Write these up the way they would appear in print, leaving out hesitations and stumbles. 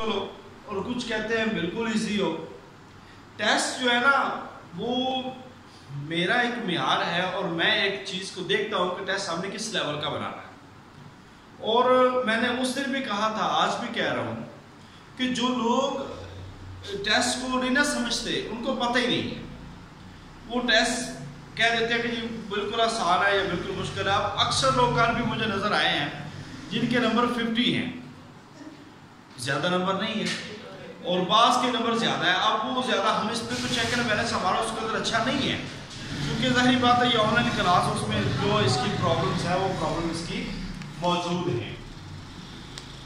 چلو اور کچھ کہتے ہیں بالکل ایزی ہو. ٹیسٹ جو ہے نا وہ میرا ایک معیار ہے اور میں ایک چیز کو دیکھتا ہوں کہ ٹیسٹ ہم نے کس لیول کا بنانا ہے. اور میں نے اس دن بھی کہا تھا, آج بھی کہہ رہا ہوں کہ جو لوگ ٹیسٹ کو نہیں نہ سمجھتے ان کو پتہ ہی نہیں ہے. وہ ٹیسٹ کہہ دیتے ہیں کہ جی بالکل آسان ہے یا بالکل مشکل ہے. اب اکثر لوگ بھی مجھے نظر آئے ہیں جن کے نمبر 50 ہیں, زیادہ نمبر نہیں ہے, اور بعض کے نمبر زیادہ ہے. اب وہ زیادہ ہم اس پہ تو چیک کریں بیلنس ہمارا اس کے اندر اچھا نہیں ہے, کیونکہ ظاہری بات ہے یہ آن لائن کلاس اس میں جو اس کی پرابلمس ہے وہ پرابلم اس کی موجود ہیں.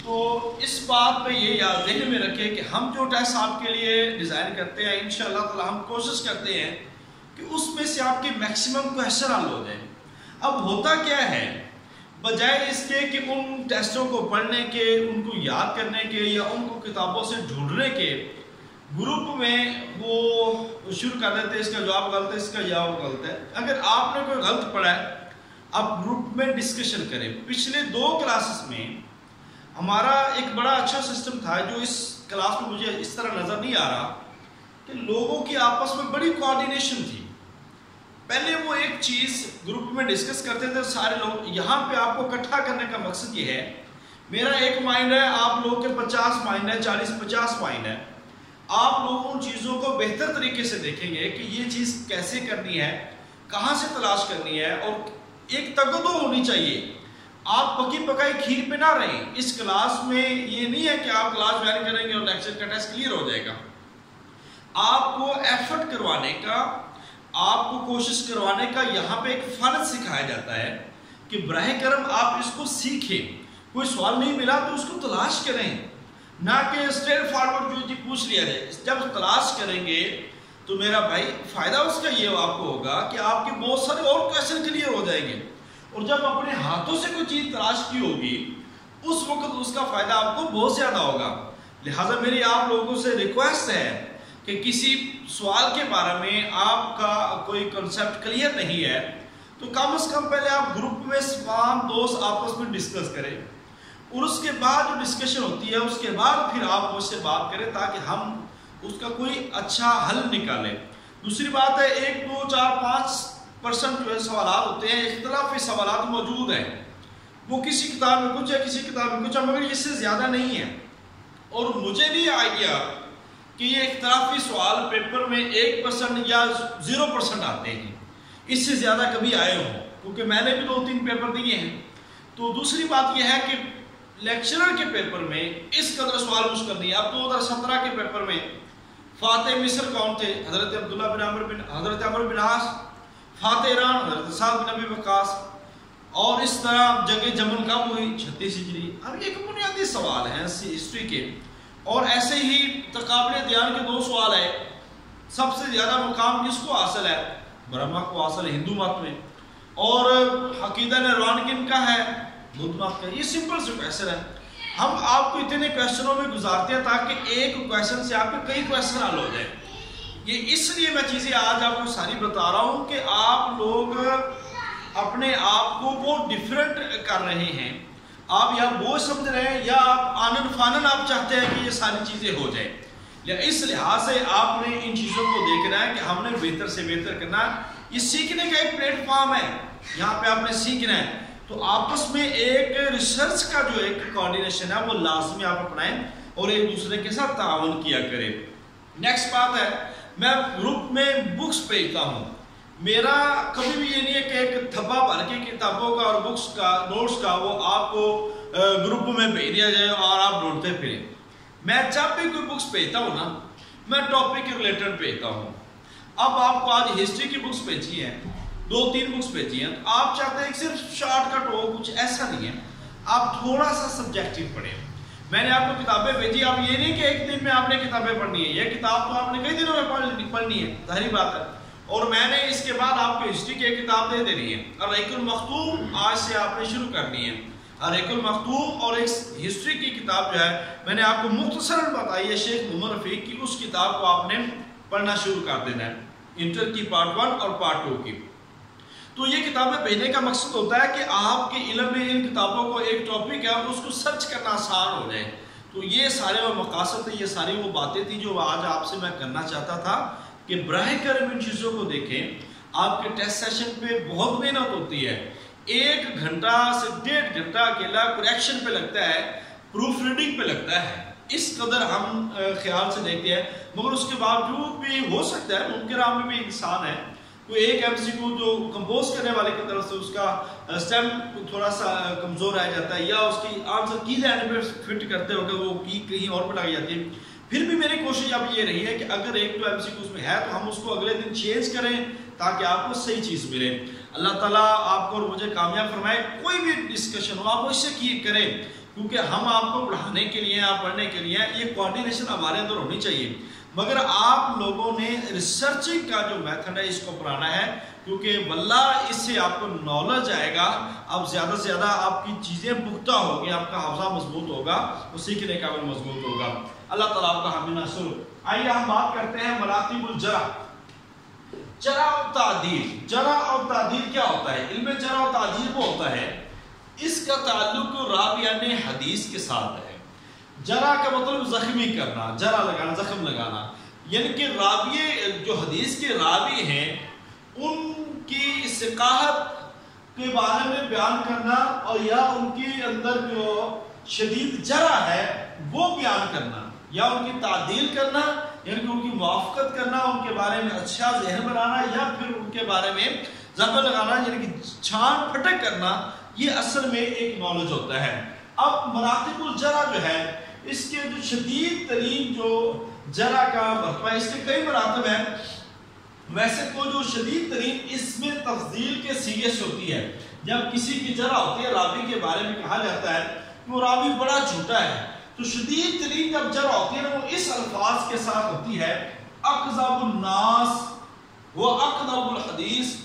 تو اس بات پہ یہ یاد ذہن میں رکھیں کہ ہم جو ٹیسٹ آپ کے لیے ڈیزائن کرتے ہیں انشاءاللہ تعالی ہم کوشش کرتے ہیں کہ اس میں سے آپ کے میکسیمم کویسچن حل ہو جائیں. اب ہوتا کیا ہے, بجائے اس کے کہ ان ٹیسٹوں کو پڑھنے کے, ان کو یاد کرنے کے یا ان کو کتابوں سے ڈھونڈنے کے, گروپ میں وہ شروع کر دیتے اس کا جواب غلط ہے, اس کا جواب غلط ہے. اگر آپ نے کوئی غلط پڑھا ہے آپ گروپ میں ڈسکشن کریں. پچھلے 2 کلاسز میں ہمارا ایک بڑا اچھا سسٹم تھا جو اس کلاس میں مجھے اس طرح نظر نہیں آ رہا کہ لوگوں کی آپس میں بڑی کوارڈینیشن تھی. پہلے وہ ایک چیز گروپ میں ڈسکس کرتے تھے سارے لوگ. یہاں پہ آپ کو اکٹھا کرنے کا مقصد یہ ہے, میرا ایک مائنڈ ہے, آپ لوگوں کے 50 مائنڈ ہے, 40-50 مائنڈ ہے. آپ لوگ ان چیزوں کو بہتر طریقے سے دیکھیں گے کہ یہ چیز کیسے کرنی ہے, کہاں سے تلاش کرنی ہے, اور ایک تگدو ہونی چاہیے. آپ پکی پکائی کھیر پہ نہ رہیں. اس کلاس میں یہ نہیں ہے کہ آپ کلاس جوائن کریں گے اور لیکچر کا ٹیسٹ کلیئر ہو جائے گا. آپ کو ایفرٹ کروانے کا, آپ کو کوشش کروانے کا یہاں پہ ایک فن سکھایا جاتا ہے کہ براہ کرم آپ اس کو سیکھیں. کوئی سوال نہیں ملا تو اس کو تلاش کریں, نہ کہ اسٹریٹ فارورڈ جو پوچھ لیا جائے. جب تلاش کریں گے تو میرا بھائی فائدہ اس کا یہ آپ کو ہوگا کہ آپ کے بہت سارے اور کویسچن کلیئر ہو جائیں گے. اور جب اپنے ہاتھوں سے کوئی چیز تلاش کی ہوگی اس وقت اس کا فائدہ آپ کو بہت زیادہ ہوگا. لہٰذا میری آپ لوگوں سے ریکویسٹ ہے کہ کسی سوال کے بارے میں آپ کا کوئی کنسیپٹ کلیئر نہیں ہے تو کم از کم پہلے آپ گروپ میں تمام دوست آپس میں ڈسکس کریں, اور اس کے بعد جو ڈسکشن ہوتی ہے اس کے بعد پھر آپ مجھ سے بات کریں تاکہ ہم اس کا کوئی اچھا حل نکالیں. دوسری بات ہے 1, 2, 4, 5% جو سوالات ہوتے ہیں, اختلافی سوالات موجود ہیں. وہ کسی کتاب میں کچھ ہے, کسی کتاب میں کچھ ہے, مگر اس سے زیادہ نہیں ہے. اور مجھے نہیں آئیڈیا کہ یہ اختلافی سوال پیپر میں 1% یا 0% آتے ہیں, اس سے زیادہ کبھی آئے ہوں, کیونکہ میں نے بھی 2-3 پیپر دیے ہیں. تو دوسری بات یہ ہے کہ لیکچرر کے پیپر میں اس قدر سوال مشکل نہیں ہے. اب 2017 کے پیپر میں فاتح مصر کون تھے؟ حضرت عبداللہ بن عمر بن حضرت عمر بن عاص. فاتح ایران حضرت سعد بن ابی وقاص. اور اس طرح جنگ جمل کب ہوئی؟ 36 ہجری. اب یہ ایک بنیادی سوال ہیں ہسٹری کے. اور ایسے ہی تقابل دیان کے 2 سوال ہے. سب سے زیادہ مقام کس کو حاصل ہے؟ برہما کو حاصل ہے ہندو مت میں. اور عقیدہ نروان کن کا ہے؟ بدھ مت کا. یہ سمپل سے کویسچن ہے. ہم آپ کو اتنے کویسچنوں میں گزارتے ہیں تاکہ ایک کویسچن سے آپ کے کئی کویسچن حل ہو جائیں. یہ اس لیے میں چیزیں آج آپ کو ساری بتا رہا ہوں کہ آپ لوگ اپنے آپ کو بہت ڈیفرنٹ کر رہے ہیں. آپ یا بوجھ سمجھ رہے ہیں یا آپ آنن فانن آپ چاہتے ہیں کہ یہ ساری چیزیں ہو جائیں. یا اس لحاظ سے آپ نے ان چیزوں کو دیکھنا ہے کہ ہم نے بہتر سے بہتر کرنا ہے. یہ سیکھنے کا ایک پلیٹ فارم ہے, یہاں پہ آپ نے سیکھنا ہے. تو آپس میں ایک ریسرچ کا جو ایک کوارڈینیشن ہے وہ لازمی آپ اپنائیں اور ایک دوسرے کے ساتھ تعاون کیا کریں. نیکسٹ بات ہے, میں گروپ میں بکس بھیجتا ہوں. میرا کبھی بھی یہ نہیں ہے کہ ایک تھبا بھر کے کتابوں کا اور بکس کا نوٹس کا وہ آپ کو گروپ میں بھیج دیا جائے اور آپ ڈھونڈتے پھریں. میں جب بھی کوئی بکس بھیجتا ہوں نا, میں ٹاپک کے ریلیٹڈ بھیجتا ہوں. اب آپ کو آج ہسٹری کی بکس بھیجی ہیں, 2-3 بکس بھیجی ہیں, تو آپ چاہتے ہیں کہ صرف شارٹ کٹ ہو, کچھ ایسا نہیں ہے. آپ تھوڑا سا سبجیکٹیو پڑھیں. میں نے آپ کو کتابیں بھیجی, اب یہ نہیں کہ ایک دن میں آپ نے کتابیں پڑھنی ہے. یہ کتاب تو آپ نے کئی دنوں میں پڑھنی ہے, ظاہری بات ہے. اور میں نے اس کے بعد آپ کو ہسٹری کی ایک کتاب دے دینی ہے. الرحیق المختوم آج سے آپ نے شروع کرنی ہے. الرحیق المختوم اور ایک ہسٹری کی کتاب جو ہے میں نے آپ کو مختصراً بتائی ہے شیخ محمد رفیق کی, اس کتاب کو آپ نے پڑھنا شروع کر دینا ہے, انٹر کی پارٹ 1 اور پارٹ 2 کی. تو یہ کتابیں بھیجنے کا مقصد ہوتا ہے کہ آپ کے علم میں ان کتابوں کو ایک ٹاپک ہے اور اس کو سرچ کرنا آسان ہو جائے. تو یہ سارے وہ مقاصد تھے، یہ ساری وہ باتیں تھیں جو آج آپ سے میں کرنا چاہتا تھا کہ براہ کرم ان چیزوں کو دیکھیں۔ آپ کے ٹیسٹ سیشن پہ بہت محنت ہوتی ہے، 1 گھنٹہ سے 1.5 گھنٹہ اکیلا کریکشن پہ لگتا ہے، پروف ریڈنگ پہ لگتا ہے، اس قدر ہم خیال سے دیکھتے ہیں، مگر اس کے باوجود بھی ہو سکتا ہے ممکن آپ میں بھی انسان ہے، کوئی ایک ایم سی کیو جو کمپوز کرنے والے کی طرف سے اس کا سٹیم تھوڑا سا کمزور رہ جاتا ہے، یا اس کی آنسر کی لائن پہ فٹ کرتے ہو کہ وہ کی کہیں اور پہ لگ جاتی ہے، پھر بھی میری کوشش اب یہ رہی ہے کہ اگر ایک تو ایم سی کیو اس میں ہے تو ہم اس کو اگلے دن چینج کریں تاکہ آپ کو صحیح چیز ملے۔ اللہ تعالیٰ آپ کو اور مجھے کامیاب فرمائے۔ کوئی بھی ڈسکشن ہو آپ اس سے کریں، کیونکہ ہم آپ کو پڑھانے کے لیے آپ پڑھنے کے لیے یہ کوارڈینیشن ہمارے اندر ہونی چاہیے، مگر آپ لوگوں نے ریسرچنگ کا جو میتھڈ ہے اس کو اپنانا ہے، کیونکہ واللہ اس سے آپ کو نالج آئے گا، اب زیادہ سے زیادہ آپ کی چیزیں پختہ ہوگی، آپ کا حافظہ مضبوط ہوگا، وہ سیکھنے کا بھی مضبوط ہوگا۔ اللہ تعالیٰ آپ کا حامی ناصر ہو۔ آئیے ہم بات کرتے ہیں مراتب الجرح، جرح اور تعدیل۔ جرح اور تعدیل کیا ہوتا ہے؟ علم جرح اور تعدیل وہ ہوتا ہے اس کا تعلق راویان حدیث کے ساتھ ہے۔ جرح کا مطلب زخمی کرنا، جرح لگانا، زخم لگانا، یعنی کہ راوی جو حدیث کے راوی ہیں ان کی ثقاہت کے بارے میں بیان کرنا، اور یا ان کے اندر جو شدید جرح ہے وہ بیان کرنا، یا ان کی تعدیل کرنا یعنی کہ ان کی موافقت کرنا، ان کے بارے میں اچھا ذہن بنانا، یا پھر ان کے بارے میں زخم لگانا یعنی کہ چھان پھٹک کرنا، یہ اصل میں ایک نالج ہوتا ہے۔ اب مراتب الجرح جو ہے اس کے جو شدید ترین جو جرح کا مرتبہ ہے، اس کے کئی مراتب ہیں، ویسے تو جو شدید ترین اس میں تفضیل کے سیغے سے ہوتی ہے۔ جب کسی کی جرح ہوتی ہے، راوی کے بارے میں کہا جاتا ہے کہ وہ راوی بڑا جھوٹا ہے، تو شدید ترین جب جرح ہوتی ہے نا وہ اس الفاظ کے ساتھ ہوتی ہے، اکذب الناس وہ اکذب الحدیث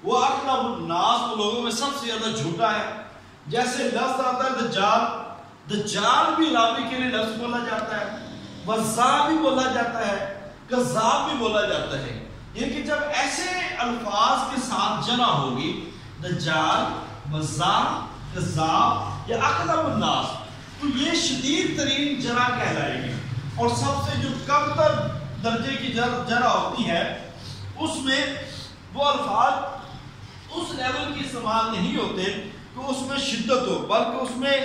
وہ اکذب الناس، وہ لوگوں میں سب سے زیادہ جھوٹا ہے۔ جیسے لفظ آتا ہے دجال، دجال بھی راوی کے لیے لفظ بولا جاتا ہے، وزاب بھی بولا جاتا ہے، کذاب بھی بولا جاتا ہے، یہ کہ جب ایسے الفاظ کے ساتھ جرح ہوگی دجال، وزاب، کذاب یا اکذب الناس، تو یہ شدید ترین جرح کہلائے گی۔ اور سب سے جو کم تر درجے کی جرح ہوتی ہے اس میں وہ الفاظ اس لیول کی استعمال نہیں ہوتے کہ اس میں شدت ہو، بلکہ اس میں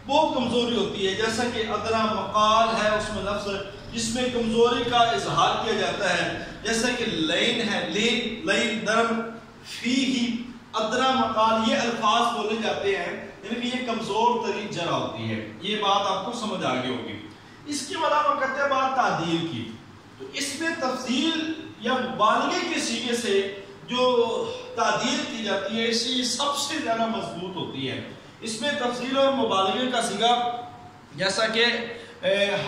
بہت کمزوری ہوتی ہے، جیسا کہ ادنا مقال ہے، اس میں لفظ جس میں کمزوری کا اظہار کیا جاتا ہے، جیسا کہ لین ہے، لین نرم، فی ہی ادنا مقال، یہ الفاظ بولے جاتے ہیں، یعنی کہ یہ کمزور ترین جرح ہوتی ہے۔ یہ بات آپ کو سمجھ آگے ہوگی۔ اس کے علاوہ کرتے ہیں بات تعدیل کی، تو اس میں تفضیل یا مبالغے کے سیغے سے جو تعدیل کی جاتی ہے اسی سب سے زیادہ مضبوط ہوتی ہے۔ اس میں تفضیل اور مبالغے کا صیغہ جیسا کہ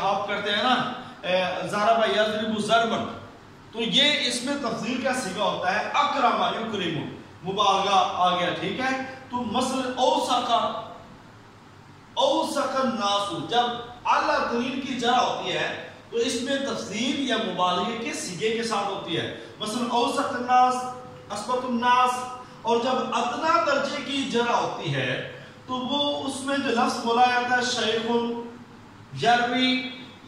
آپ کرتے ہیں نا ضرب یضرب ضربا، تو یہ اس میں تفضیل کا صیغہ ہوتا ہے، اکرم یکرم، مبالغہ آ گیا، ٹھیک ہے۔ تو مثلا اوثق الناس، جب اعلیٰ ترین کی جرح ہوتی ہے تو اس میں تفضیل یا مبالغے کے صیغے کے ساتھ ہوتی ہے، مثلا اوثق الناس، اثبت الناس۔ اور جب ادنا درجے کی جرح ہوتی ہے تو وہ اس میں جو لفظ بولا جاتا ہے شیخ، یروی،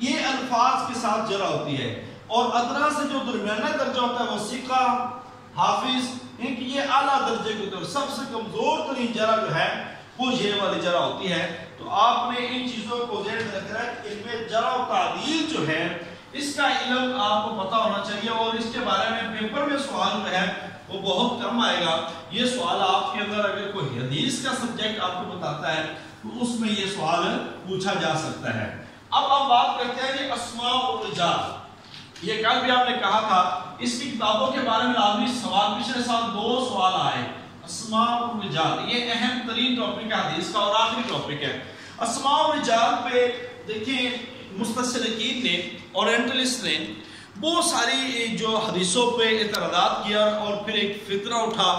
یہ الفاظ کے ساتھ جرح ہوتی ہے۔ اور ادنا سے جو درمیانہ درجہ ہوتا ہے وہ ثقہ، حافظ، یعنی کہ یہ اعلیٰ درجے کی طرف سب سے کمزور ترین جرح جو ہے وہ یہ والی جرح ہوتی ہے۔ تو آپ نے ان چیزوں کو ذہن میں رکھنا ہے کہ ان میں جرح و تعدیل جو ہے اس کا علم آپ کو پتہ ہونا چاہیے، اور اس کے بارے میں پیپر میں سوال جو ہے وہ بہت کم آئے گا۔ یہ سوال آپ کے اندر اگر کوئی حدیث کا سبجیکٹ آپ کو بتاتا ہے تو اس میں یہ سوال پوچھا جا سکتا ہے۔ اب ہم بات کرتے ہیں یہ اسماء و رجال، یہ کل بھی آپ نے کہا تھا اس کی کتابوں کے بارے میں لازمی سوال، پچھلے سال 2 سوال آئے، اسماء و رجال، یہ اہم ترین ٹاپک ہے حدیث کا اور آخری ٹاپک ہے۔ اسماء و رجال پہ دیکھیں مستشرقین نے، اورینٹلسٹ نے بہت ساری جو حدیثوں پہ اعتراضات کیا، اور پھر ایک فتنہ اٹھا،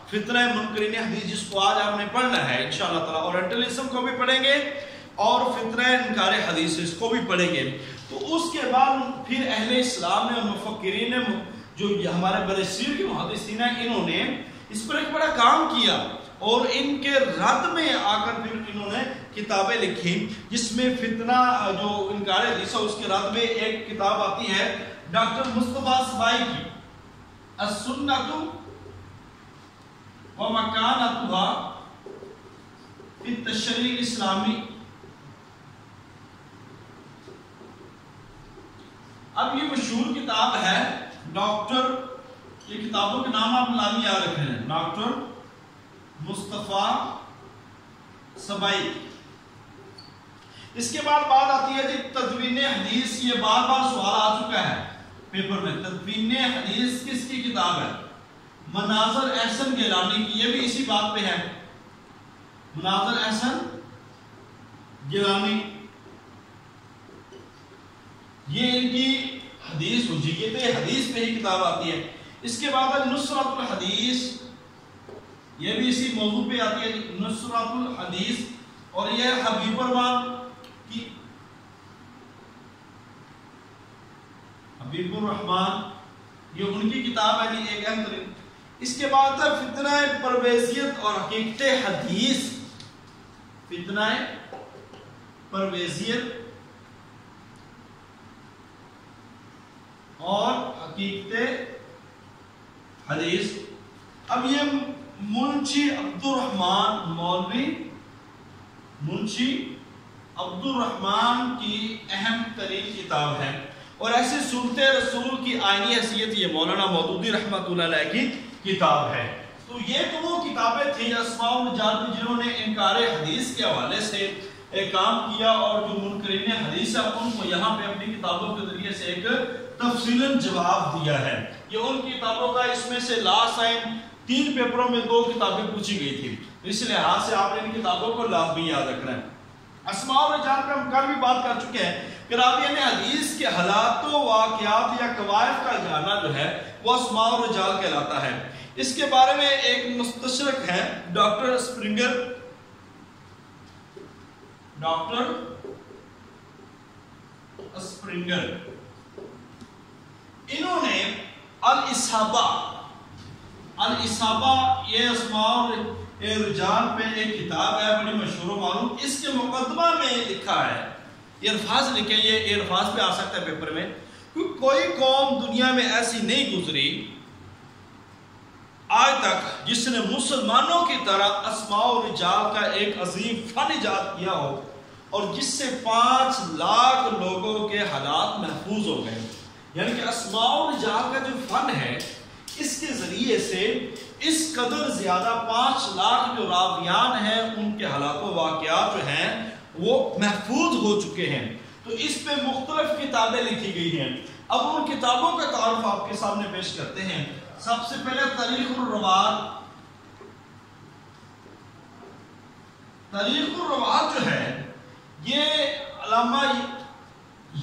فتنہ منکرین حدیث، جس کو آج ہم نے پڑھنا ہے انشاءاللہ تعالیٰ۔ اورینٹلزم کو بھی پڑھیں گے اور فتنہ انکار حدیث اس کو بھی پڑھیں گے۔ تو اس کے بعد پھر اہل اسلام نے اور مفکرین نے، جو ہمارے برصغیر کے محدثین ہیں، انہوں نے اس پر ایک بڑا کام کیا، اور ان کے رد میں آ کر پھر انہوں نے کتابیں لکھی جس میں فتنہ جو انکار حدیث ہے اس کے رد میں ایک کتاب آتی ہے ڈاکٹر مصطفیٰ سبائی کی السنۃ و مکانتها فی التشریع الاسلامی. اب یہ مشہور کتاب ہے ڈاکٹر، یہ کتابوں کے نام آپ لازمی یاد رکھ رہے ہیں، ڈاکٹر مصطفیٰ سبائی. اس کے بعد بات آتی ہے جی تدوین حدیث. یہ بار بار سوال آ چکا ہے پیپر میں. تدوین حدیث کس کی کتاب ہے؟ مناظر احسن گیلانی کی. یہ بھی اسی بات پہ ہے، مناظر احسن گیلانی. یہ ان کی حدیث حجیت حدیث پہ ہی کتاب آتی ہے. اس کے بعد نصرت الحدیث، یہ بھی اسی موضوع پہ آتی ہے نصرت الحدیث. اور یہ حبیب الرحمان کی، حبیب الرحمان یہ ان کی کتاب ہے جی، ایک اہم ترین. اس کے بعد ہے فتنہ پرویزیت اور حقیقت حدیث. فتنہ پرویزیت اور حقیقت حدیث. اب یہ منشی عبد الرحمان، مولوی منشی عبد الرحمان کی اہم ترین کتاب ہے. اور ایسے صورت رسول کی آئینی حیثیت یہ مولانا مودودی رحمۃ اللہ علیہ کی کتاب ہے. تو یہ تو وہ کتابیں تھیں اسماء الرجال جنہوں نے انکار حدیث کے حوالے سے کام کیا، اور جو منکرین حدیث ہے ان کو یہاں پہ اپنی کتابوں کے ذریعے سے ایک تفصیلاً جواب دیا ہے. یہ ان کتابوں کا، اس میں سے لاسٹ ٹائم 3 پیپروں میں 2 کتابیں پوچھی گئی تھی، اس لحاظ سے آپ نے ان کتابوں کو لازمی یاد رکھنا ہے. اسماء الرجال پہ ہم کل بھی بات کر چکے ہیں کہ راویان حدیث کے حالات و واقعات یا قواعد کا جاننا جو ہے وہ اسماء الرجال کہلاتا ہے. اس کے بارے میں ایک مستشرق ہے ڈاکٹر اسپرنگر، ڈاکٹر اسپرنگر. انہوں نے الاصابہ یہ اسماء الرجال پہ ایک کتاب ہے بڑی مشہور و معروف. اس کے مقدمہ میں لکھا ہے، یہ الفاظ لکھے، یہ الفاظ پہ آ سکتا ہے پیپر میں، کیونکہ کوئی قوم دنیا میں ایسی نہیں گزری آج تک جس نے مسلمانوں کی طرح اسماء الرجال کا ایک عظیم فن ایجاد کیا ہو، اور جس سے 5 لاکھ لوگوں کے حالات محفوظ ہو گئے. یعنی کہ اسماء الرجال کا جو فن ہے اس کے ذریعے سے اس قدر زیادہ 5 لاکھ جو راویان ہیں ان کے حالات و واقعات جو ہیں وہ محفوظ ہو چکے ہیں. تو اس پہ مختلف کتابیں لکھی گئی ہیں. اب ان کتابوں کا تعارف آپ کے سامنے پیش کرتے ہیں. سب سے پہلے تاریخ الروات. تاریخ الروات جو ہے یہ علامہ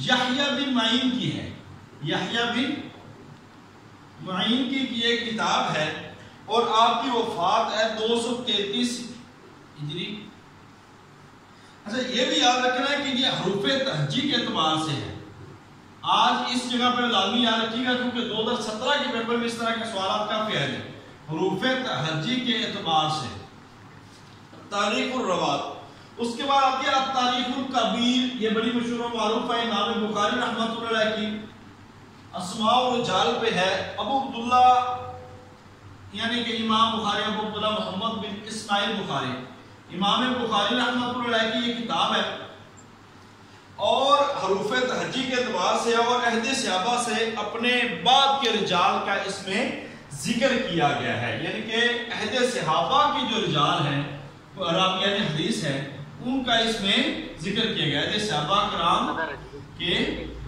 یحییٰ بن معین کی ہے. یحییٰ بن معین کی ایک کتاب ہے اور آپ کی وفات ہے 233 ہجری. اچھا یہ بھی یاد رکھنا ہے کہ یہ حروف تہجی کے اعتبار سے ہے. آج اس جگہ پہ لازمی یاد رکھیے گا کیونکہ 2017 کے پیپر میں اس طرح کے سوالات کافی آئے ہیں. حروف تہجی کے اعتبار سے تاریخ الروات. اس کے بعد آتی ہے تاریخ الکبیر. یہ بڑی مشہور و معروف ہے، امام بخاری رحمۃ اللہ علیہ کی. اسماء الرجال پہ ہے ابو عبداللہ، یعنی کہ امام بخاری ابو عبداللہ محمد بن اسماعیل بخاری، امام بخاری رحمۃ اللہ علیہ کی یہ کتاب ہے. اور حروف تہجی کے اعتبار سے اور عہد صحابہ سے اپنے بعد کے رجال کا اس میں ذکر کیا گیا ہے. یعنی کہ عہد صحابہ کی جو رجال ہیں راویان حدیث ہیں ان کا اس میں ذکر کیا گیا ہے. صحابہ کرام کے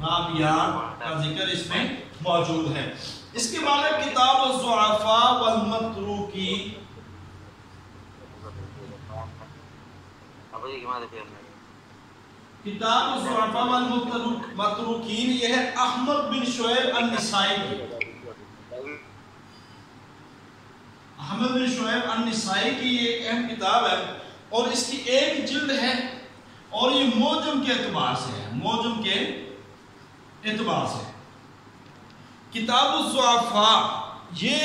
راویان کا ذکر اس میں موجود ہے. اس کے بعد کتاب الضعفاء والمتروکین. کتاب الضعفاء والمتروکین یہ ہے احمد بن شعیب النسائی کی. احمد بن شعیب النسائی کی یہ ایک اہم کتاب ہے اور اس کی ایک جلد ہے اور یہ موجم کے اعتبار سے ہے. موجم کے اعتبار سے کتاب الضعفاء یہ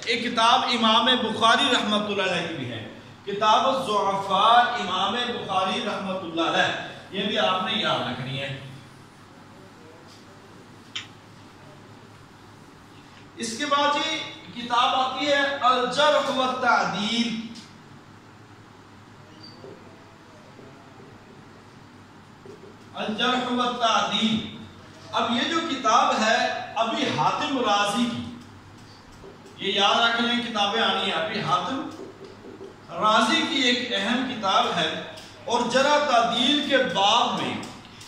ایک کتاب امام بخاری رحمۃ اللہ علیہ کی بھی ہے. کتاب الضعفاء امام بخاری رحمۃ اللہ علیہ، یہ بھی آپ نے یاد رکھنی ہے۔ اس کے بعد جی کتاب آتی ہے الجرح والتعدیل۔ الجرح والتعدیل، اب یہ جو کتاب ہے ابی حاتم رازی کی، یہ یاد رکھ لیں کتابیں آنی ہیں، ابی حاتم رازی کی ایک اہم کتاب ہے، اور جرح تعدیل کے باب میں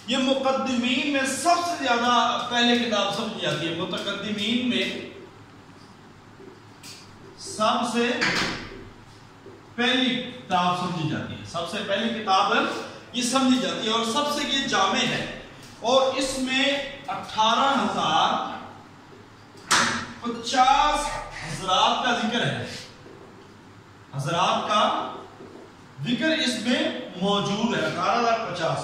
یہ مقدمین میں سب سے زیادہ پہلے کتاب سمجھی جاتی ہے، متقدمین میں سب سے پہلی کتاب سمجھی جاتی ہے، سب سے پہلی کتاب یہ سمجھی جاتی ہے، اور سب سے یہ جامع ہے، اور اس میں 18,050 حضرات کا ذکر ہے، حضرات کا ذکر اس میں موجود ہے 18,050،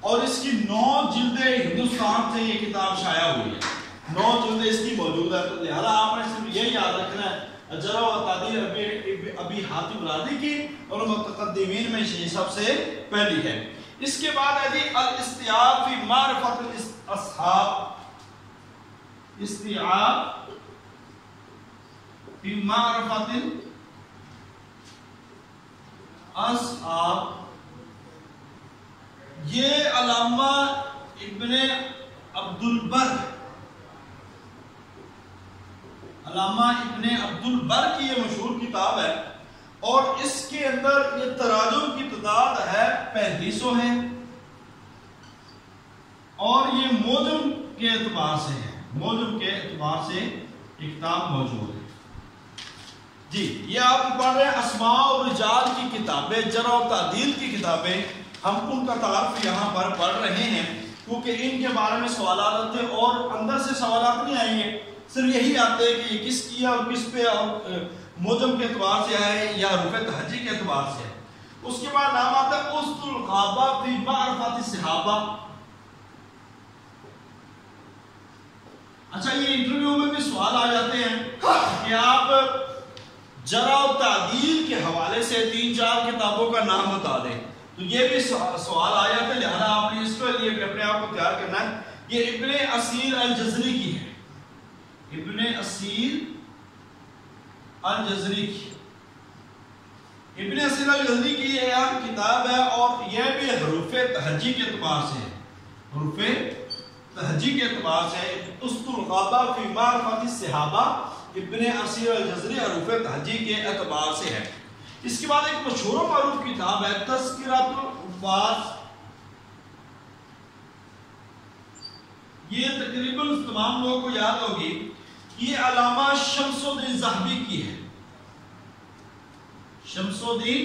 اور اس کی 9 جلدیں ہندوستان سے یہ کتاب شائع ہوئی ہے، 9 جلدیں اس کی موجود ہے، تو لہذا آپ نے صرف یہ یاد رکھنا ہے الجرح والتعدیل ابی حاتم رازی کی، اور متقدمین میں یہ سب سے پہلی ہے۔ اس کے بعد ہے جی الاستیعاب فی معرفت الاصحاب، استیعاب فی معرفت الاصحاب، یہ علامہ ابن عبد البر، علامہ ابن عبد البر کی یہ مشہور کتاب ہے، اور اس کے اندر یہ تراجم کی تعداد ہے 3500 ہے، اور یہ موجم کے اعتبار سے ہے، موجم کے اعتبار سے یہ کتاب موجود ہے جی۔ یہ آپ پڑھ رہے ہیں اسماء و رجال کی کتابیں، جرح و تعدیل کی کتابیں، ہم ان کا تعارف یہاں پر پڑھ رہے ہیں، کیونکہ ان کے بارے میں سوالات آتے ہیں، اور اندر سے سوالات نہیں آئیں گے، صرف یہی آتے ہیں کہ یہ کس کی ہے اور کس پہ، اور موجم کے اعتبار سے ہے یا رفع تہجی کے اعتبار سے ہے۔ اس کے بعد نام آتا ہے اسد الغابہ فی معرفت الصحابہ۔ اچھا، یہ انٹرویو میں بھی سوال آ جاتے ہیں کہ آپ جرح و تعدیل کے حوالے سے 3-4 کتابوں کا نام بتا دیں، تو یہ بھی سوال آ جاتے ہیں، لہذا آپ نے اس کے لیے بھی اپنے آپ کو تیار کرنا ہے۔ یہ ابن اسیر الجزری کی ہے، ابن اسیر الجزری کی، ابن اسیر الجزری کی یہ اہم کتاب ہے، اور یہ بھی حروف تہجی کے اعتبار سے ہے، حروف تہجی کے اعتبار سے اسد الغابہ فی معرفت الصحابہ، ابن اسیر الجزری حروف تہجی کے اعتبار سے ہے۔ اس کے بعد ایک مشہور و معروف کتاب ہے تذکرۃ الحفاظ، یہ تقریباً تمام لوگوں کو یاد ہوگی، یہ علامہ شمس الدین ذہبی کی ہے، شمس الدین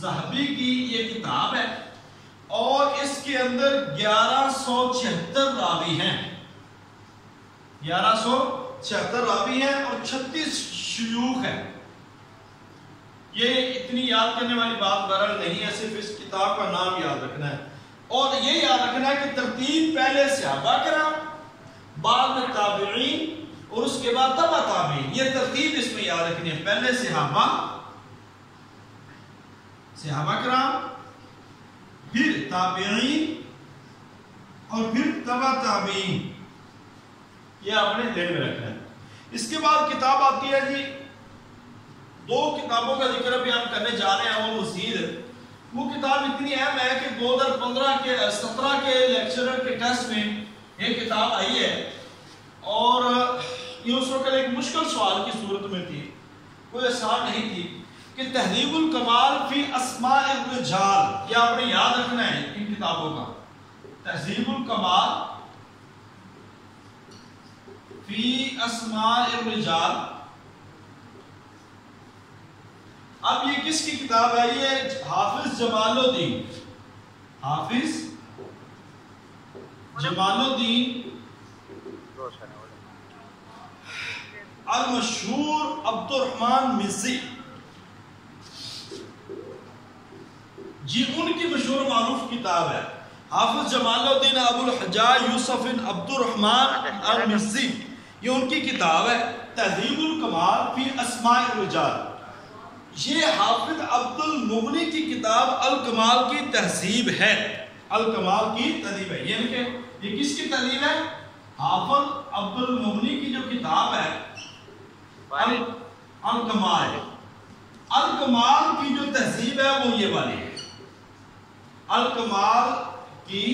ذہبی کی یہ کتاب ہے، اور اس کے اندر 1176 راوی ہیں، 1176 راوی ہیں، اور 36 شیوخ ہیں۔ یہ اتنی یاد کرنے والی بات بہرحال نہیں ہے، صرف اس کتاب کا نام یاد رکھنا ہے، اور یہ یاد رکھنا ہے کہ ترتیب پہلے صحابہ کرام، بعد میں تابعین، اور اس کے بعد تبع تابعین، یہ ترتیب اس میں یاد رکھنی ہے، پہلے صحابہ کرام، پھر تابعین، اور پھر تبع تابعین، یہ آپ نے ذہن میں رکھنا ہے۔ اس کے بعد کتاب آتی ہے جی، 2 کتابوں کا ذکر ابھی ہم کرنے جا رہے ہیں، وہ مزید، وہ کتاب اتنی اہم ہے کہ 2017 کے لیکچرر کے ٹیسٹ میں یہ کتاب آئی ہے، اور یہ اس وقت ایک مشکل سوال کی صورت میں تھی، کوئی آسان نہیں تھی، کہ تہذیب الکمال فی اسماء الرجال، یہ آپ نے یاد رکھنا ہے ان کتابوں کا، تہذیب الکمال فی اسماء الرجال۔ اب یہ کس کی کتاب ہے؟ یہ حافظ جمال الدین، حافظ جمال الدین المشہور عبد الرحمن مزی جی، ان کی مشہور معروف کتاب ہے حافظ جمال الدین ابو الحجاج یوسف بن عبد الرحمن المزی، یہ ان کی کتاب ہے تہذیب الکمال فی اسماء الرجال۔ یہ حافظ عبد المغنی کی کتاب الکمال کی تہذیب ہے. الکمال کی تہذیب ہے، یعنی کہ یہ کس کی تہذیب ہے؟ حافظ عبد المغنی کی جو کتاب ہے الکمال ہے. الکمال کی جو تہذیب ہے وہ یہ والی ہے. الکمال کی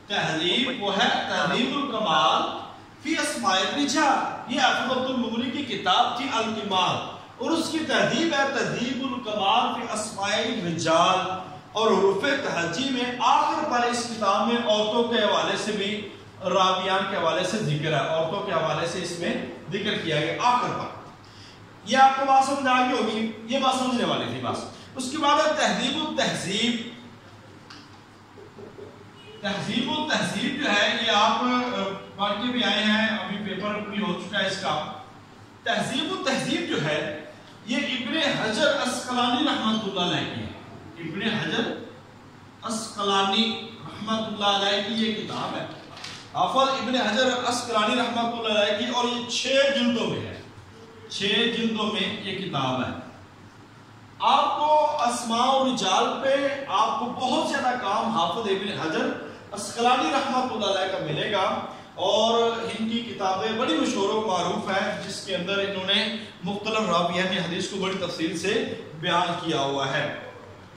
تہذیب وہ ہے تہذیب الکمال فی اسماء الرجال. یہ حافظ عبد المغنی کی کتاب تھی الکمال، اور اس کی تہذیب ہے تہذیب الکمال فی اسماء الرجال. اور حروف تہجی میں آخر پر اس کتاب میں عورتوں کے حوالے سے بھی، راویان کے حوالے سے ذکر ہے، عورتوں کے حوالے سے اس میں ذکر کیا گیا آخر پر. یہ آپ کو بات سمجھ آ گئی ہوگی، یہ بات سمجھنے والی تھی بس. اس کے بعد تہذیب التہذیب. تہذیب التہذیب جو ہے یہ آپ پڑھ کے بھی آئے ہیں، ابھی پیپر بھی ہو چکا ہے اس کا. تہذیب التہذیب جو ہے یہ ابن حجر عسقلانی رحمۃ اللہ علیہ کی ہے. ابن حجر عسقلانی رحمۃ اللہ علیہ کی یہ کتاب ہے، حافظ ابن حجر عسقلانی رحمۃ اللہ علیہ کی، اور یہ 6 جلدوں میں ہے. 6 جلدوں میں یہ کتاب ہے. آپ کو اسماء الرجال پہ آپ کو بہت زیادہ کام حافظ ابن حجر عسقلانی رحمۃ اللہ علیہ کا ملے گا، اور ان کی کتابیں بڑی مشہور و معروف ہیں، جس کے اندر انہوں نے مختلف راویان حدیث کو بڑی تفصیل سے بیان کیا ہوا ہے.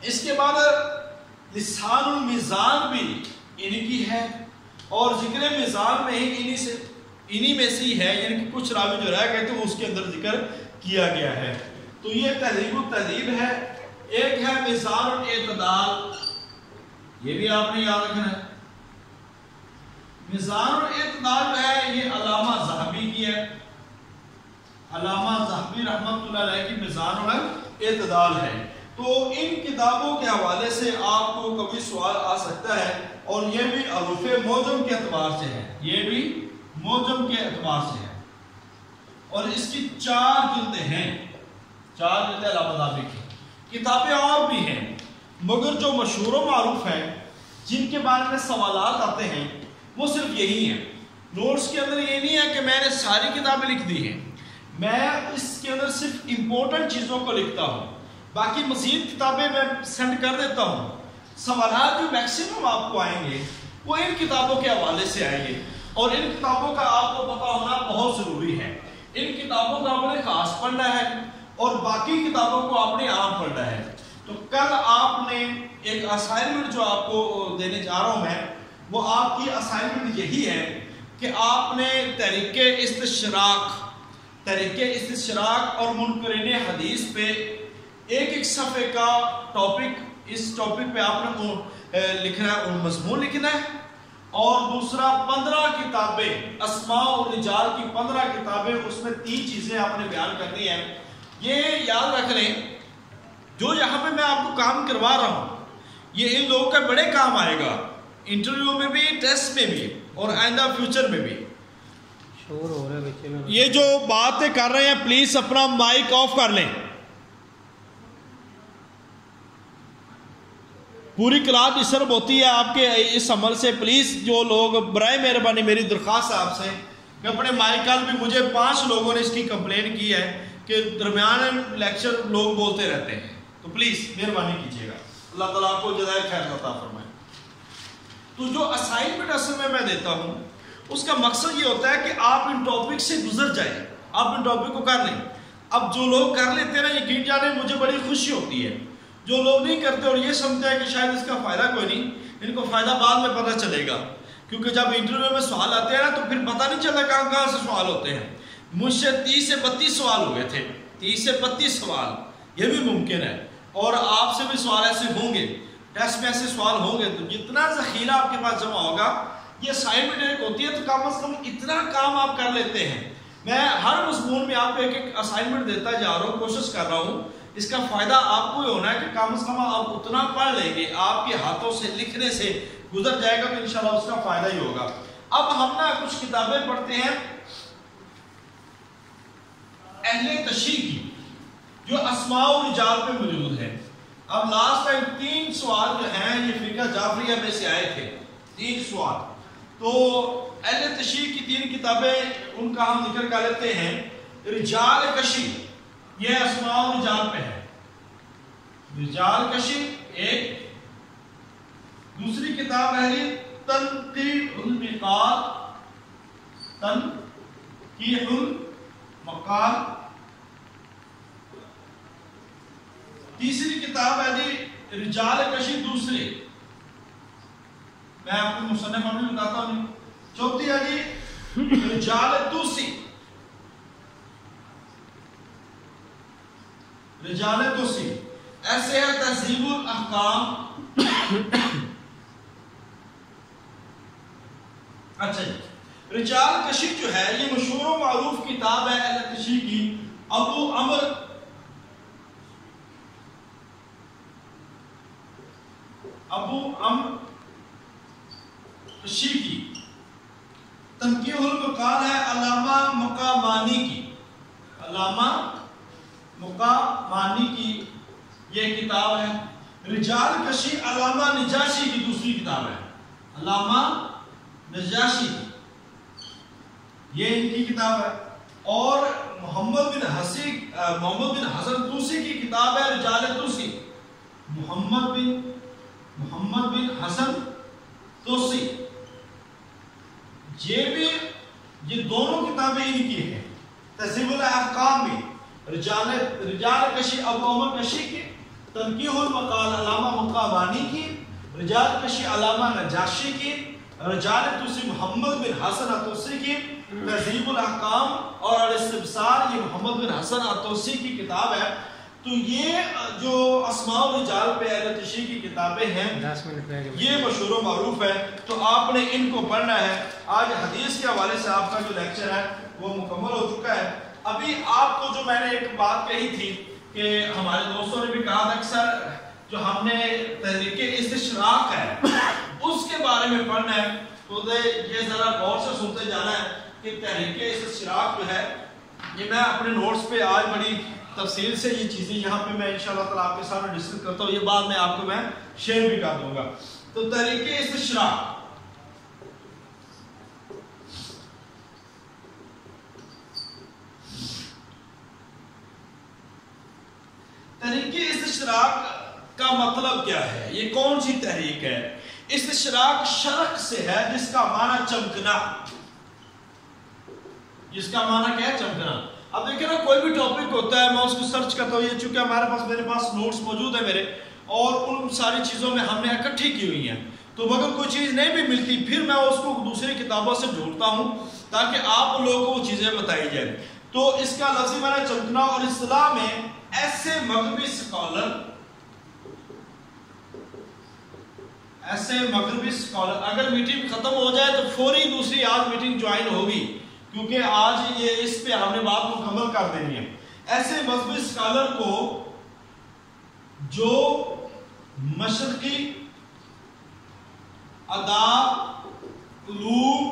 اس کے بعد لسان المیزان بھی انہی کی ہے، اور ذکر میزان میں ہی انہی میں سے ہی ہے، یعنی کہ کچھ راوی جو رہ گئے تھے وہ اس کے اندر ذکر کیا گیا ہے. تو یہ تہذیب التہذیب ہے. ایک ہے میزان الاعتدال، یہ بھی آپ نے یاد رکھنا ہے. میزان الاعتدال جو ہے یہ علامہ ذہبی کی ہے. علامہ ذہبی رحمۃ اللہ علیہ کی میزان الاعتدال ہے. تو ان کتابوں کے حوالے سے آپ کو کبھی سوال آ سکتا ہے، اور یہ بھی حروف معجم کے اعتبار سے ہے. یہ بھی معجم کے اعتبار سے ہے، اور اس کی 4 جلدیں ہیں. 4 جلدیں علامہ ذہبی کی. کتابیں اور بھی ہیں، مگر جو مشہور و معروف ہیں، جن کے بارے میں سوالات آتے ہیں، وہ صرف یہی ہیں. نوٹس کے اندر یہ نہیں ہے کہ میں نے ساری کتابیں لکھ دی ہیں، میں اس کے اندر صرف امپورٹنٹ چیزوں کو لکھتا ہوں، باقی مزید کتابیں میں سینڈ کر دیتا ہوں. سوالات جو میکسیمم آپ کو آئیں گے وہ ان کتابوں کے حوالے سے آئیں گے، اور ان کتابوں کا آپ کو پتہ ہونا بہت ضروری ہے. ان کتابوں کو آپ نے خاص پڑھنا ہے، اور باقی کتابوں کو آپ نے عام پڑھنا ہے. تو کل آپ نے ایک اسائنمنٹ جو آپ کو دینے جا رہا ہوں میں، وہ آپ کی اسائنمنٹ یہی ہے کہ آپ نے تحریک استشراق اور منکرین حدیث پہ ایک صفحے کا ٹاپک، اس ٹاپک پہ آپ نے لکھنا ہے، مضمون لکھنا ہے. اور دوسرا 15 کتابیں، اسماء الرجال کی 15 کتابیں، اس میں 3 چیزیں آپ نے بیان کرنی ہیں. یہ یاد رکھ لیں، جو یہاں پہ میں آپ کو کام کروا رہا ہوں یہ ان لوگوں کا بڑے کام آئے گا، انٹرویو میں بھی، ٹیسٹ میں بھی، اور آئندہ فیوچر میں بھی. شور ہو رہا ہے بچے میں. یہ جو باتیں کر رہے ہیں پلیز اپنا مائک آف کر لیں. پوری کلاس ڈسٹرب ہوتی ہے آپ کے اس عمل سے. پلیز جو لوگ، برائے مہربانی میری درخواست ہے آپ سے کہ اپنے مائک کال بھی، مجھے 5 لوگوں نے اس کی کمپلین کی ہے کہ درمیان لیکچر لوگ بولتے رہتے ہیں. تو پلیز مہربانی کیجیے گا. اللہ تعالیٰ آپ کو جزائے خیر عطا فرمائے. تو جو اسائنمنٹ اصل میں دیتا ہوں اس کا مقصد یہ ہوتا ہے کہ آپ ان ٹاپک سے گزر جائیں، آپ ان ٹاپک کو کر لیں. اب جو لوگ کر لیتے ہیں نا، یقین جانیں مجھے بڑی خوشی ہوتی ہے. جو لوگ نہیں کرتے اور یہ سمجھتے ہیں کہ شاید اس کا فائدہ کوئی نہیں، ان کو فائدہ بعد میں پتہ چلے گا، کیونکہ جب انٹرویو میں سوال آتے ہیں نا تو پھر پتہ نہیں چلتا کہاں سے سوال ہوتے ہیں. مجھ سے 30 سے 32 سوال ہوئے تھے، 30 سے 32 سوال. یہ بھی ممکن ہے، اور آپ سے بھی سوال ایسے ہوں گے، ٹیسٹ میں ایسے سوال ہوں گے. تو جتنا ذخیرہ آپ کے پاس جمع ہوگا، یہ اسائنمنٹ ایک ہوتی ہے تو کم از کم اتنا کام آپ کر لیتے ہیں. میں ہر مضمون میں آپ کو ایک اسائنمنٹ دیتا جا رہا ہوں، کوشش کر رہا ہوں. اس کا فائدہ آپ کو ہی ہونا ہے کہ کم از کم آپ اتنا پڑھ لیں گے، آپ کے ہاتھوں سے لکھنے سے گزر جائے گا تو انشاءاللہ اس کا فائدہ ہی ہوگا. اب ہم نا کچھ کتابیں پڑھتے ہیں اہل تشیع کی، جو اسماء الرجال پہ موجود ہے. اب لاسٹ ٹائم 3 سوال جو ہیں یہ فقہ جعفریہ میں سے آئے تھے، 3 سوال. تو اہل تشیع کی 3 کتابیں، ان کا ہم ذکر کر لیتے ہیں. رجال کشی، یہ اسماء الرجال پہ ہے. رجال کشی ایک، دوسری کتاب ہے جی تنقیح المقال، تنقیح المقال، تیسری کتاب ہے جی رجال کشی دوسری، میں آپ کو مصنف میں بتاتا ہوں، چوتھی ہے جی رجال توسی، رجال توسی، ایسے ہے تہذیب الاحکام، اچھا جی رجال کشی جو ہے یہ مشہور و معروف کتاب ہے اہل کشی کی، ابو عمر کشی کی، تنقیح المقال ہے علامہ مقامانی کی، علامہ مقامانی کی یہ کتاب ہے، رجال کشی علامہ نجاشی کی دوسری کتاب ہے، علامہ نجاشی کی یہ ان کی کتاب ہے، اور محمد بن حسن توسی کی کتاب ہے رجال توسی، محمد بن حسن توسی، یہ دونوں کتابیں ان کی ہیں، تہذیب الاحکام میں رجال کشی ابو عمر کشی کی، تنقیح المقال علامہ مقامانی کی، رجال کشی علامہ نجاشی کی، رجال توسی محمد بن حسن توسی کی، تہذیب الاحکام اور الاستبصار یہ محمد بن حسن توسی کی کتاب ہے۔ تو یہ جو اسماء الرجال پہ اہل تشریح کی کتابیں ہیں یہ مشہور و معروف ہے، تو آپ نے ان کو پڑھنا ہے۔ آج حدیث کے حوالے سے آپ کا جو لیکچر ہے وہ مکمل ہو چکا ہے۔ ابھی آپ کو جو میں نے ایک بات کہی تھی کہ ہمارے دوستوں نے بھی کہا تھا کہ سر جو ہم نے تحریک استشراق ہے اس کے بارے میں پڑھنا ہے، تو یہ ذرا غور سے سنتے جانا ہے کہ تحریک استشراق جو ہے یہ میں اپنے نوٹس پہ آج بڑی تفصیل سے یہ چیزیں یہاں پہ میں انشاءاللہ تعالیٰ آپ کے سامنے ڈسکس کرتا ہوں، یہ بات میں آپ کو میں شیئر بھی کر دوں گا۔ تو تحریک استشراق، تحریک استشراق کا مطلب کیا ہے؟ یہ کون سی تحریک ہے؟ استشراق شرق سے ہے جس کا معنی چمکنا، جس کا معنی کیا ہے؟ چمکنا۔ اب دیکھیں نا کوئی بھی ٹاپک ہوتا ہے میں اس کو سرچ کرتا ہوں، یہ چونکہ میرے پاس نوٹس موجود ہیں میرے، اور ان ساری چیزوں میں ہم نے اکٹھی کی ہوئی ہیں، تو مگر کوئی چیز نہیں بھی ملتی پھر میں اس کو دوسری کتابوں سے جوڑتا ہوں تاکہ آپ لوگوں کو وہ چیزیں بتائی جائیں۔ تو اس کا لفظی معنی چمکنا، اور اصطلاح میں ایسے مغربی اسکالر اگر میٹنگ ختم ہو جائے تو فوری دوسری آج میٹنگ جوائن ہوگی، کیونکہ آج یہ اس پہ ہم نے بات مکمل کر دینی ہے۔ ایسے مذہبی اسکالر کو جو مشرقی آداب، علوم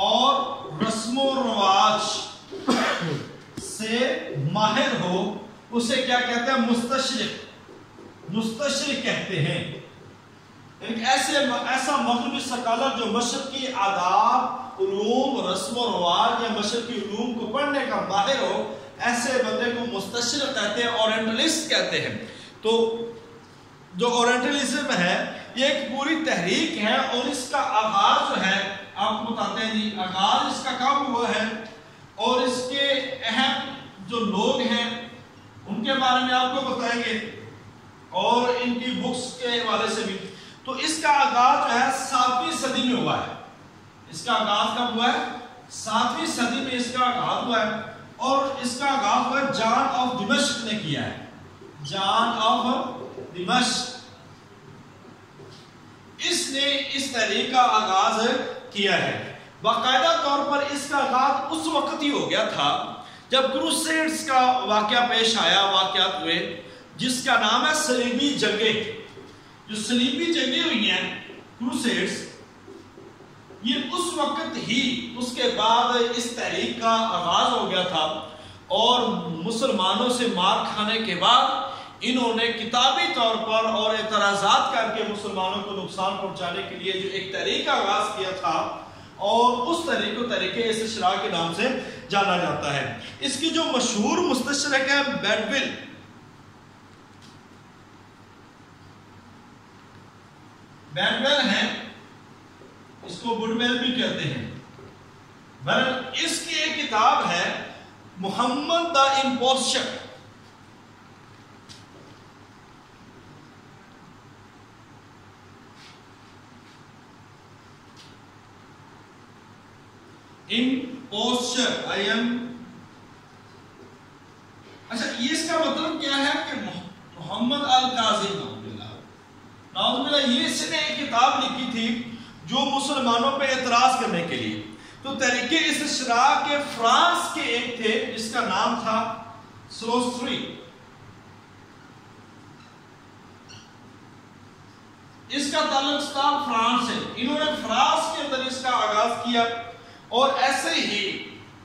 اور رسم و رواج سے ماہر ہو اسے کیا کہتے ہیں؟ مستشرق کہتے ہیں۔ ایسا مغربی اسکالر جو مشرقی آداب، علوم، رسم و رواج یا مشرقی علوم کو پڑھنے کا ماہر ہو، ایسے بندے کو مستشرق کہتے ہیں، اورینٹلسٹ کہتے ہیں۔ تو جو اورینٹلزم ہے یہ ایک پوری تحریک ہے، اور اس کا آغاز جو ہے آپ کو بتاتے ہیں جی، آغاز اس کا کب ہوا ہے اور اس کے اہم جو لوگ ہیں ان کے بارے میں آپ کو بتائیں گے، اور ان کی بکس کے حوالے سے بھی۔ تو اس کا آغاز جو ہے 7ویں صدی میں ہوا ہے۔ اس کا آغاز کب ہوا ہے؟ 7ویں صدی میں اس کا آغاز ہوا ہے، اور اس کا آغاز ہوا ہے جان آف دمشق نے کیا ہے، جان آف دمشق، اس نے اس تحریک کا آغاز کیا ہے۔ باقاعدہ طور پر اس کا آغاز اس وقت ہی ہو گیا تھا جب کروسیڈز کا واقعہ پیش آیا، واقعات ہوئے جس کا نام ہے صلیبی جنگیں۔ جو صلیبی جنگیں ہوئی ہیں کروسیڈز، یہ اس وقت ہی اس کے بعد اس تحریک کا آغاز ہو گیا تھا، اور مسلمانوں سے مار کھانے کے بعد انہوں نے کتابی طور پر اور اعتراضات کر کے مسلمانوں کو نقصان پہنچانے کے لیے جو ایک تحریک کا آغاز کیا تھا، اور اس تحریک کو تحریک استشراق کے نام سے جانا جاتا ہے۔ اس کی جو مشہور مستشرق ہے بیڈول، بیڈویل ہیں، اس کو وڈویل بھی کہتے ہیں، اس کی ایک کتاب ہے محمد دا امپوسچر. امپوسچر اچھا یہ اس کا مطلب کیا ہے کہ محمد القاظم نعوذ باللہ یہ اس نے ایک کتاب لکھی تھی جو مسلمانوں پہ اعتراض کرنے کے لیے. تو تحریک استشراق کے فرانس کے ایک تھے جس کا نام تھا سلوسٹری. اس کا تعلق تھا فرانس سے. انہوں نے فرانس کے اندر اس کا آغاز کیا اور ایسے ہی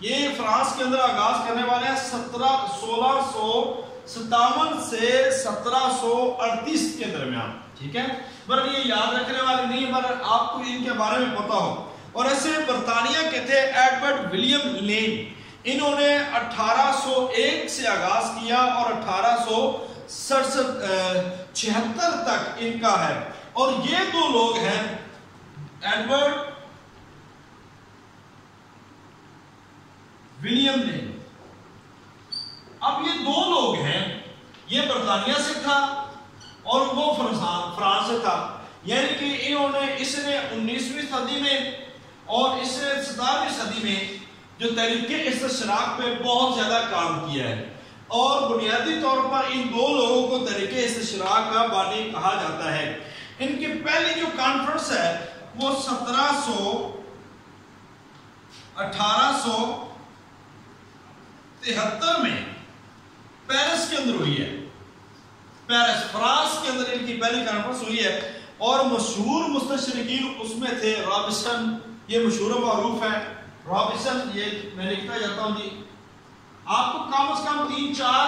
یہ فرانس کے اندر آغاز کرنے والے ہیں 1657 سے 1738 کے درمیان. ٹھیک ہے، پر یہ یاد رکھنے والے نہیں، پر آپ کو ان کے بارے میں پتا ہو. اور ایسے برطانیہ کے تھے ایڈورڈ ولیم لین. انہوں نے 1801 سے آغاز کیا اور 1876 تک ان کا ہے. اور یہ دو لوگ ہیں ایڈورڈ ولیم لین. اب یہ دو لوگ ہیں، یہ برطانیہ سے تھا اور وہ فرانس سے تھا. یعنی کہ انہوں نے اس نے 19ویں صدی میں اور اس نے 17ویں صدی میں جو تحریک استشراق پہ بہت زیادہ کام کیا ہے. اور بنیادی طور پر ان دو لوگوں کو تحریک استشراق کا بانی کہا جاتا ہے. ان کی پہلی جو کانفرنس ہے وہ 1873 میں پیرس کے اندر ہوئی ہے. پیرس فرانس کے اندر ان کی پہلی کانفرنس ہوئی ہے اور مشہور مستشرقین اس میں تھے رابسن. یہ مشہور و معروف ہے رابسن. یہ میں لکھتا جاتا ہوں جی. آپ کو کم از کم 3-4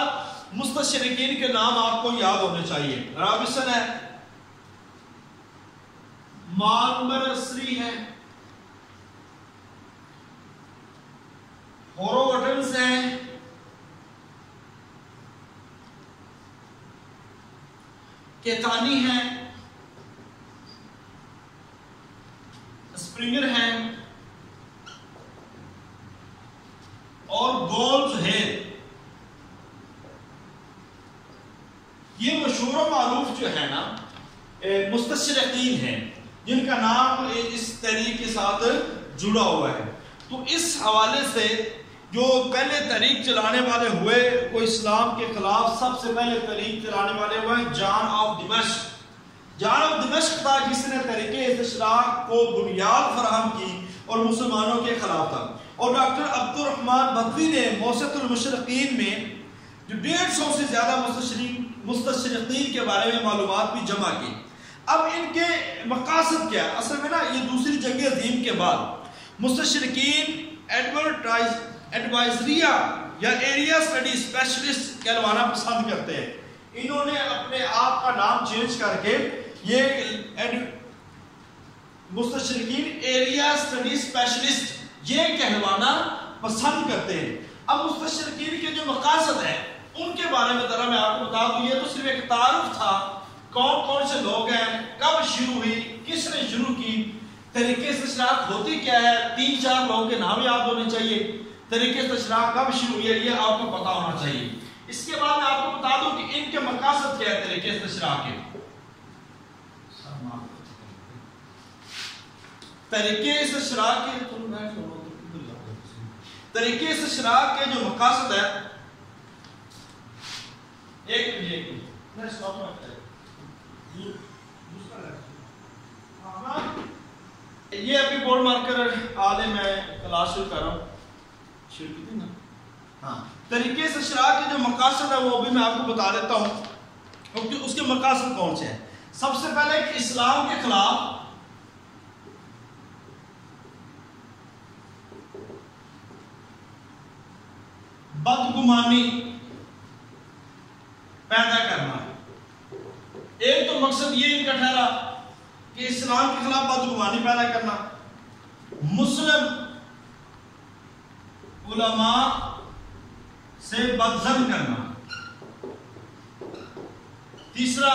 مستشرقین کے نام آپ کو یاد ہونے چاہیے. رابسن ہے، مالمرسری ہے، ہورووٹنس ہیں، کیتانی ہیں، اسپرنگر ہیں اور گولز ہے. یہ مشہور و معروف جو ہے نا مستشرقین ہیں جن کا نام اس تحریک کے ساتھ جڑا ہوا ہے. تو اس حوالے سے جو پہلے تحریک چلانے والے ہوئے وہ اسلام کے خلاف سب سے پہلے تحریک چلانے والے ہوئے جان آف دمشق. جان آف دمشق تھا جس نے تحریک استشراق کو بنیاد فراہم کی اور مسلمانوں کے خلاف تھا. اور ڈاکٹر عبد الرحمن بدوی نے موسط المشرقین میں جو 150 سے زیادہ مستشرقین کے بارے میں معلومات بھی جمع کی. اب ان کے مقاصد کیا؟ اصل میں نا یہ دوسری جنگ عظیم کے بعد مستشرقین ایڈوائزریہ یا ایریا سٹڈی اسپیشلسٹ کہلوانا پسند کرتے ہیں. انہوں نے اپنے آپ کا نام چینج کر کے یہ مستشرقین ایریا سٹڈی اسپیشلسٹ یہ کہلوانا پسند کرتے ہیں. اب مستشرقین کے جو مقاصد ہیں ان کے بارے میں ذرا میں آپ کو بتا دوں. یہ تو صرف ایک تعارف تھا کون کون سے لوگ ہیں، کب شروع ہوئی، کس نے شروع کی، تحریک استشراق ہوتی کیا ہے. 3-4 لوگوں کے نام یاد ہونے چاہیے. تحریک استشراق کب شروع ہوئی ہے یہ آپ کو پتا ہونا چاہیے. اس کے بعد میں آپ کو بتا دوں کہ ان کے مقاصد کیا ہے تحریک استشراق کے. تحریک استشراق کے جو مقاصد ہے یہ ابھی بورڈ مارکر آدھے میں کلاس شروع کر رہا ہوں. شروع کی تھی نا. ہاں تحریک استشراق کے جو مقاصد ہے وہ بھی میں آپ کو بتا دیتا ہوں کیونکہ اس کے مقاصد کون سے ہیں. سب سے پہلے کہ اسلام کے خلاف بدگمانی پیدا کرنا. ایک تو مقصد یہ ان کا ٹھہرا کہ اسلام کے خلاف بدگمانی پیدا کرنا، مسلم علماء سے بدظن کرنا. تیسرا